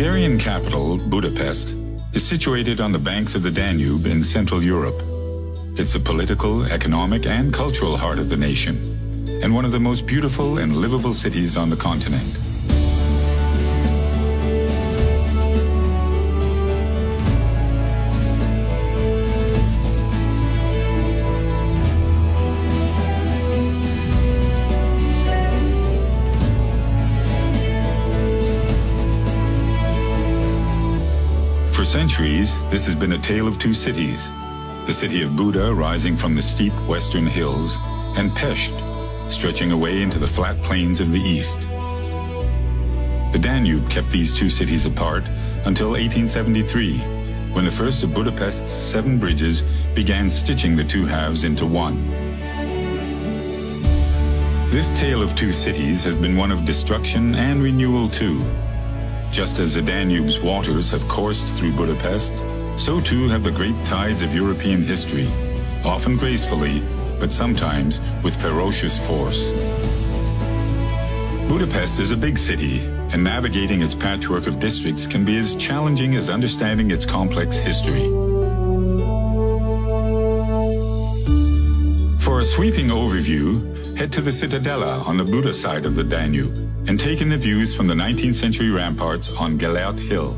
Hungarian capital, Budapest, is situated on the banks of the Danube in Central Europe. It's the political, economic, and cultural heart of the nation, and one of the most beautiful and livable cities on the continent. For centuries, this has been a tale of two cities. The city of Buda, rising from the steep western hills, and Pest, stretching away into the flat plains of the east. The Danube kept these two cities apart until 1873, when the first of Budapest's 7 bridges began stitching the two halves into one. This tale of two cities has been one of destruction and renewal too. Just as the Danube's waters have coursed through Budapest, so too have the great tides of European history, often gracefully, but sometimes with ferocious force. Budapest is a big city, and navigating its patchwork of districts can be as challenging as understanding its complex history. For a sweeping overview, head to the Citadella on the Buda side of the Danube, and take in the views from the 19th century ramparts on Gellert Hill.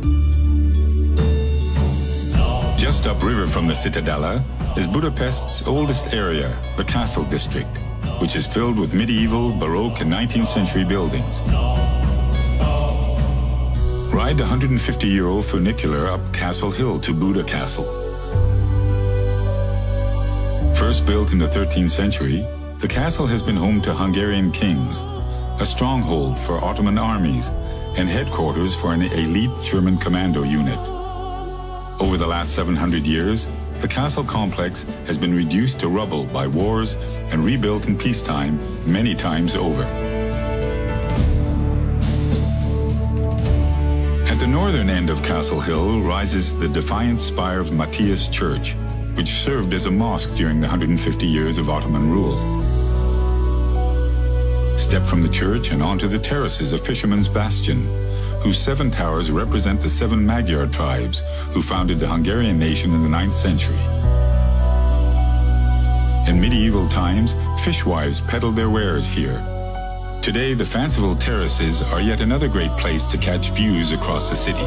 Just upriver from the Citadella is Budapest's oldest area, the Castle District, which is filled with medieval, Baroque, and 19th century buildings. Ride the 150-year-old funicular up Castle Hill to Buda Castle. First built in the 13th century, the castle has been home to Hungarian kings, a stronghold for Ottoman armies, and headquarters for an elite German commando unit. Over the last 700 years, the castle complex has been reduced to rubble by wars and rebuilt in peacetime many times over. At the northern end of Castle Hill rises the defiant spire of Matthias Church, which served as a mosque during the 150 years of Ottoman rule. Step from the church and onto the terraces of Fisherman's Bastion, whose 7 towers represent the 7 Magyar tribes who founded the Hungarian nation in the 9th century. In medieval times, fishwives peddled their wares here. Today, the fanciful terraces are yet another great place to catch views across the city.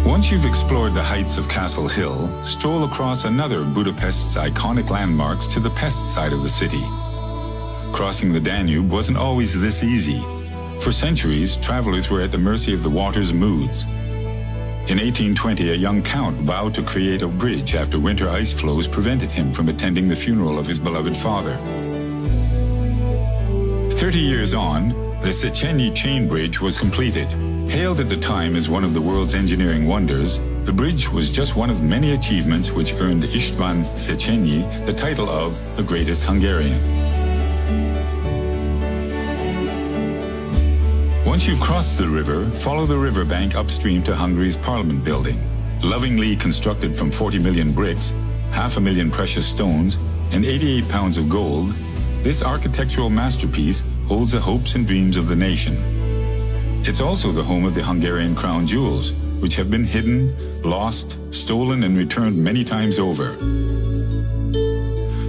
Once you've explored the heights of Castle Hill, stroll across another of Budapest's iconic landmarks to the Pest side of the city. Crossing the Danube wasn't always this easy. For centuries, travelers were at the mercy of the water's moods. In 1820, a young count vowed to create a bridge after winter ice flows prevented him from attending the funeral of his beloved father. 30 years on, the Széchenyi chain bridge was completed. Hailed at the time as one of the world's engineering wonders, the bridge was just one of many achievements which earned István Széchenyi the title of the greatest Hungarian. Once you've crossed the river, follow the riverbank upstream to Hungary's Parliament building. Lovingly constructed from 40 million bricks, 500,000 precious stones, and 88 pounds of gold, this architectural masterpiece holds the hopes and dreams of the nation. It's also the home of the Hungarian crown jewels, which have been hidden, lost, stolen, and returned many times over.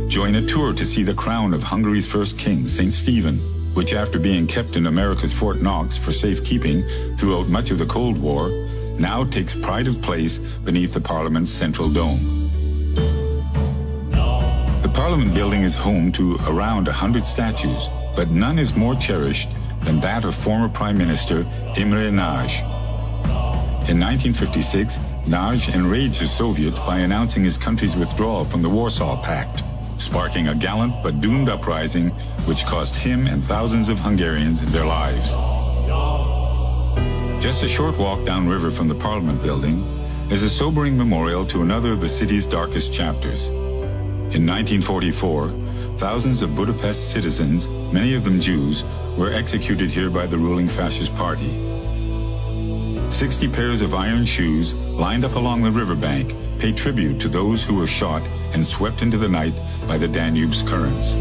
Join a tour to see the crown of Hungary's first king, St. Stephen, which after being kept in America's Fort Knox for safekeeping throughout much of the Cold War, now takes pride of place beneath the Parliament's central dome. The Parliament building is home to around 100 statues, but none is more cherished than that of former Prime Minister Imre Nagy. In 1956, Nagy enraged the Soviets by announcing his country's withdrawal from the Warsaw Pact, sparking a gallant but doomed uprising which cost him and thousands of Hungarians their lives. Just a short walk downriver from the Parliament building is a sobering memorial to another of the city's darkest chapters. In 1944, thousands of Budapest citizens, many of them Jews, were executed here by the ruling fascist party. 60 pairs of iron shoes lined up along the riverbank pay tribute to those who were shot and swept into the night by the Danube's currents.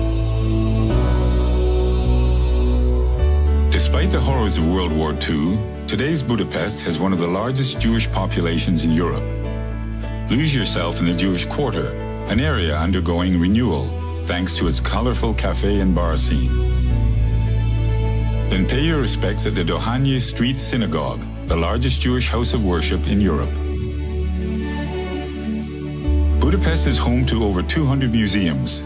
Despite the horrors of World War II, today's Budapest has one of the largest Jewish populations in Europe. Lose yourself in the Jewish Quarter, an area undergoing renewal thanks to its colorful cafe and bar scene. Then pay your respects at the Dohanye Street Synagogue, the largest Jewish house of worship in Europe. Budapest is home to over 200 museums.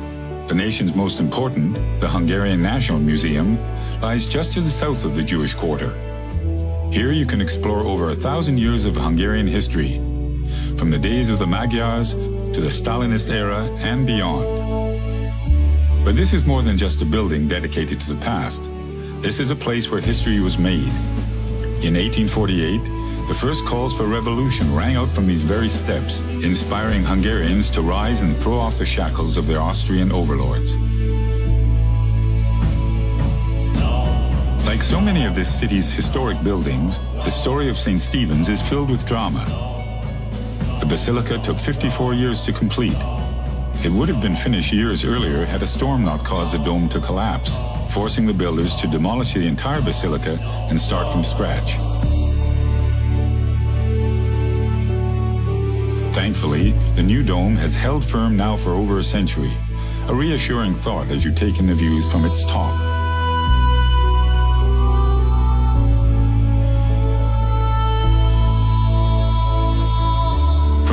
The nation's most important, the Hungarian National Museum, lies just to the south of the Jewish Quarter. Here you can explore over 1,000 years of Hungarian history, from the days of the Magyars to the Stalinist era and beyond. But this is more than just a building dedicated to the past. This is a place where history was made. In 1848, the first calls for revolution rang out from these very steps, inspiring Hungarians to rise and throw off the shackles of their Austrian overlords. Like so many of this city's historic buildings, the story of St. Stephen's is filled with drama. The basilica took 54 years to complete. It would have been finished years earlier had a storm not caused the dome to collapse, forcing the builders to demolish the entire basilica and start from scratch. Thankfully, the new dome has held firm now for over a century, a reassuring thought as you take in the views from its top.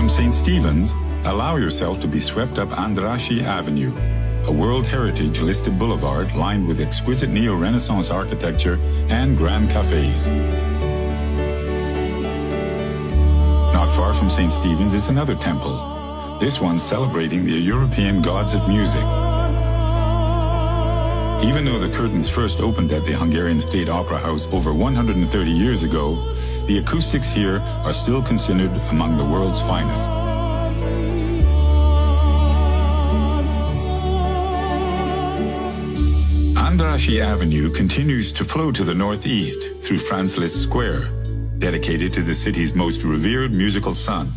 From St. Stephen's, allow yourself to be swept up Andrássy Avenue, a World Heritage listed boulevard lined with exquisite neo-Renaissance architecture and grand cafes. Not far from St. Stephen's is another temple, this one celebrating the European gods of music. Even though the curtains first opened at the Hungarian State Opera House over 130 years ago, the acoustics here are still considered among the world's finest. Andrássy Avenue continues to flow to the northeast through Franz Liszt Square, dedicated to the city's most revered musical son,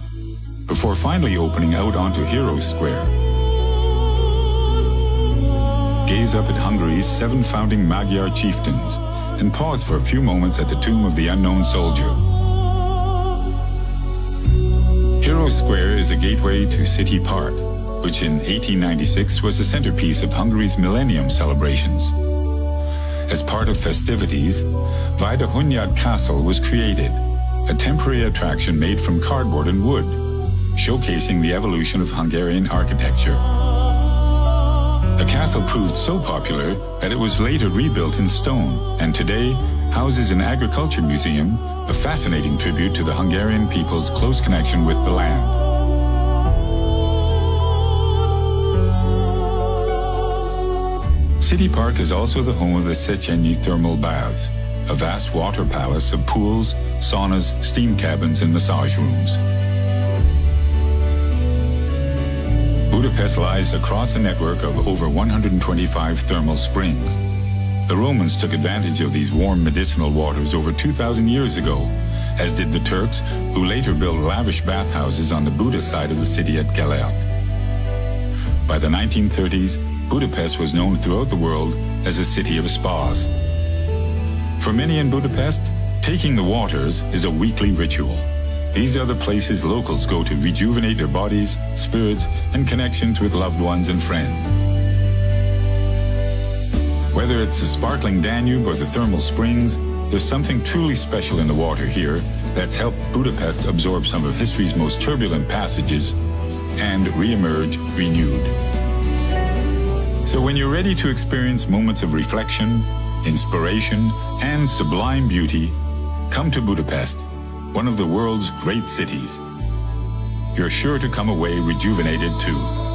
before finally opening out onto Heroes Square. Gaze up at Hungary's 7 founding Magyar chieftains and pause for a few moments at the tomb of the unknown soldier. Heroes Square is a gateway to City Park, which in 1896 was the centerpiece of Hungary's millennium celebrations. As part of festivities, Vajda Hunyad Castle was created, a temporary attraction made from cardboard and wood, showcasing the evolution of Hungarian architecture. The castle proved so popular that it was later rebuilt in stone, and today houses an agriculture museum, a fascinating tribute to the Hungarian people's close connection with the land. City Park is also the home of the Széchenyi Thermal Baths, a vast water palace of pools, saunas, steam cabins, and massage rooms. Budapest lies across a network of over 125 thermal springs. The Romans took advantage of these warm medicinal waters over 2,000 years ago, as did the Turks, who later built lavish bathhouses on the Buda side of the city at Gellért. By the 1930s, Budapest was known throughout the world as a city of spas. For many in Budapest, taking the waters is a weekly ritual. These are the places locals go to rejuvenate their bodies, spirits, and connections with loved ones and friends. Whether it's the sparkling Danube or the thermal springs, there's something truly special in the water here that's helped Budapest absorb some of history's most turbulent passages and re-emerge renewed. So when you're ready to experience moments of reflection, inspiration, and sublime beauty, come to Budapest, one of the world's great cities. You're sure to come away rejuvenated too.